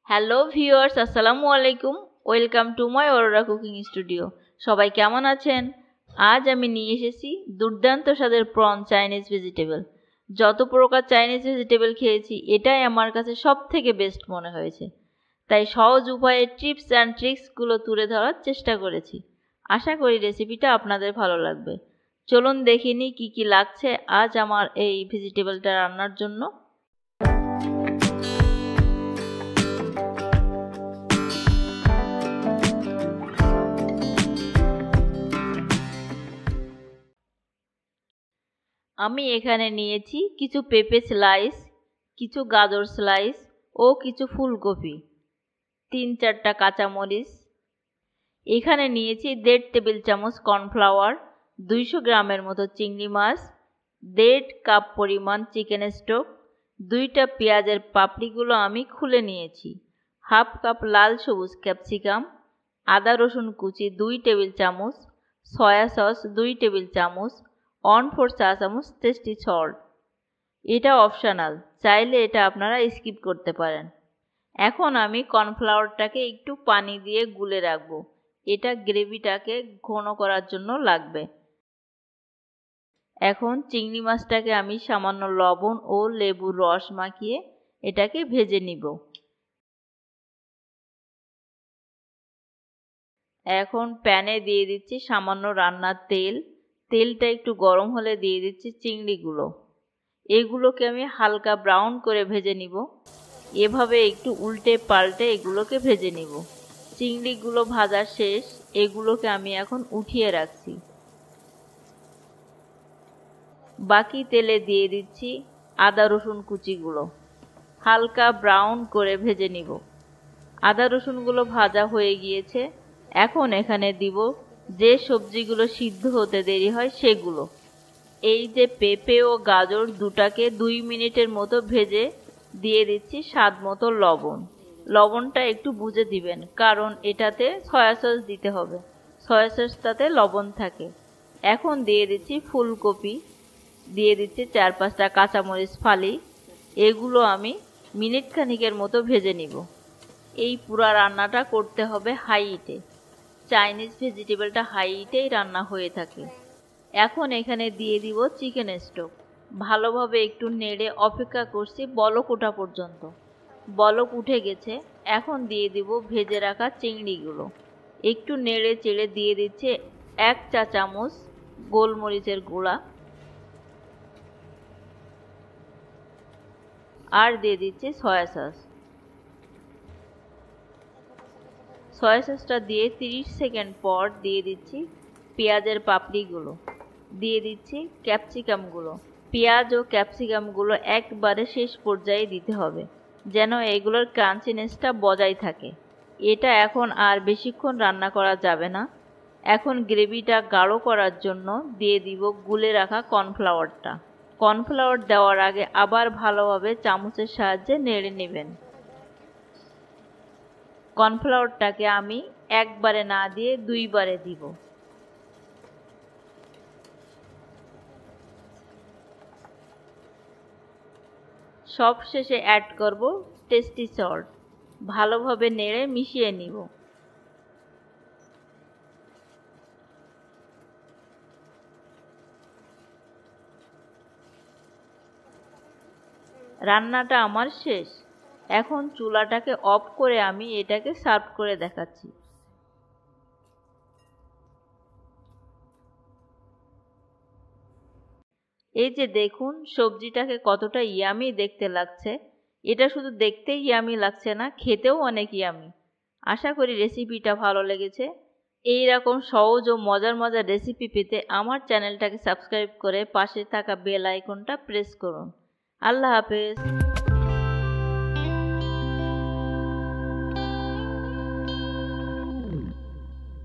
Hello viewers, আসসালামু আলাইকুম। Welcome to my Aurora cooking studio. সবাই কেমন আছেন? আজ আমি নিয়ে এসেছি দুর্দান্ত স্বাদের প্রন চাইনিজ ভেজিটেবল। যত প্রকার চাইনিজ ভেজিটেবল খেয়েছি, এটাই আমার কাছে সব থেকে বেস্ট মনে হয়েছে। তাই সহজ উপায়ে টিপস অ্যান্ড ট্রিক্সগুলো তুলে ধরার চেষ্টা করেছি। আশা করি রেসিপিটা আপনাদের ভালো লাগবে। চলুন দেখে নিই কী কী লাগছে আজ আমার এই ভেজিটেবলটা রান্নার জন্য। আমি এখানে নিয়েছি কিছু পেঁপে স্লাইস, কিছু গাজর স্লাইস ও কিছু ফুলকপি, 3-4টা কাঁচামরিচ। এখানে নিয়েছি 1.5 টেবিল চামচ কর্নফ্লাওয়ার, 200 গ্রামের মতো চিংড়ি মাছ, 1.5 কাপ পরিমাণ চিকেন স্টক, 2টা পেঁয়াজের পাপড়িগুলো আমি খুলে নিয়েছি, 1/2 কাপ লাল সবুজ ক্যাপসিকাম, আদা রসুন কুচি 2 টেবিল চামচ, সয়া সস 2 টেবিল চামচ, 1/4 চা চামচ টেস্টি সল্ট। এটা অপশনাল, চাইলে এটা আপনারা স্কিপ করতে পারেন। এখন আমি কর্নফ্লাওয়ারটাকে একটু পানি দিয়ে গুলে রাখবো, এটা গ্রেভিটাকে ঘন করার জন্য লাগবে। এখন চিংড়ি মাছটাকে আমি সামান্য লবণ ও লেবুর রস মাখিয়ে এটাকে ভেজে নিব। এখন প্যানে দিয়ে দিচ্ছি সামান্য রান্নার তেল। তেলটা একটু গরম হলে দিয়ে দিচ্ছি চিংড়িগুলো। এগুলোকে আমি হালকা ব্রাউন করে ভেজে নিব। এভাবে একটু উল্টে পাল্টে এগুলোকে ভেজে নিব। চিংড়িগুলো ভাজা শেষ, এগুলোকে আমি এখন উঠিয়ে রাখছি। বাকি তেলে দিয়ে দিচ্ছি আদা রসুন কুচিগুলো, হালকা ব্রাউন করে ভেজে নিব। আদা রসুনগুলো ভাজা হয়ে গিয়েছে। এখন এখানে দিব যে সবজিগুলো সিদ্ধ হতে দেরি হয় সেগুলো। এই যে পেঁপে ও গাজর দুটাকে 2 মিনিটের মতো ভেজে দিয়ে দিচ্ছি স্বাদ মতো লবণ। লবণটা একটু বুঝে দিবেন, কারণ এটাতে সয়া সস দিতে হবে, সয়া সসটাতে লবণ থাকে। এখন দিয়ে দিচ্ছি ফুলকপি, দিয়ে দিচ্ছি 4-5টা কাঁচামরিচ ফালি। এগুলো আমি মিনিট খানিকের মতো ভেজে নিব। এই পুরা রান্নাটা করতে হবে হাই হিটে। চাইনিজ ভেজিটেবলটা হাই হিটেই রান্না হয়ে থাকে। এখন এখানে দিয়ে দিব চিকেন স্টক। ভালোভাবে একটু নেড়ে অপেক্ষা করছি বলক ওঠা পর্যন্ত। বলক উঠে গেছে। এখন দিয়ে দিব ভেজে রাখা চিংড়িগুলো। একটু নেড়ে চেড়ে দিয়ে দিচ্ছে 1 চা চামচ গোলমরিচের গুঁড়া, আর দিয়ে দিচ্ছে সয়া সস। সয়া সসটা দিয়ে 30 সেকেন্ড পর দিয়ে দিচ্ছি পেঁয়াজের পাপড়িগুলো, দিয়ে দিচ্ছি ক্যাপসিকামগুলো। পেঁয়াজ ও ক্যাপসিকামগুলো একবারে শেষ পর্যায়ে দিতে হবে, যেন এগুলোর ক্রাঞ্চিনেসটা বজায় থাকে। এটা এখন আর বেশিক্ষণ রান্না করা যাবে না। এখন গ্রেভিটা গাঢ় করার জন্য দিয়ে দিব গুলে রাখা কর্নফ্লাওয়ারটা। কর্নফ্লাওয়ার দেওয়ার আগে আবার ভালোভাবে চামচের সাহায্যে নেড়ে নেবেন। কর্নফ্লাওয়ারটাকে আমি একবারে না দিয়ে 2 বারে দিব। সব শেষে অ্যাড করব টেস্টি সল্ট। ভালোভাবে নেড়ে মিশিয়ে নিব। রান্নাটা আমার শেষ। এখন চুলাটাকে অফ করে আমি এটাকে সার্ভ করে দেখাচ্ছি। এই যে দেখুন সবজিটাকে কতটা ইয়ামি দেখতে লাগছে। এটা শুধু দেখতেই ইয়ামি লাগছে না, খেতেও অনেক ইয়ামি। আশা করি রেসিপিটা ভালো লেগেছে। এই রকম সহজ ও মজার মজার রেসিপি পেতে আমার চ্যানেলটাকে সাবস্ক্রাইব করে পাশে থাকা বেল আইকনটা প্রেস করুন। আল্লাহ হাফেজ।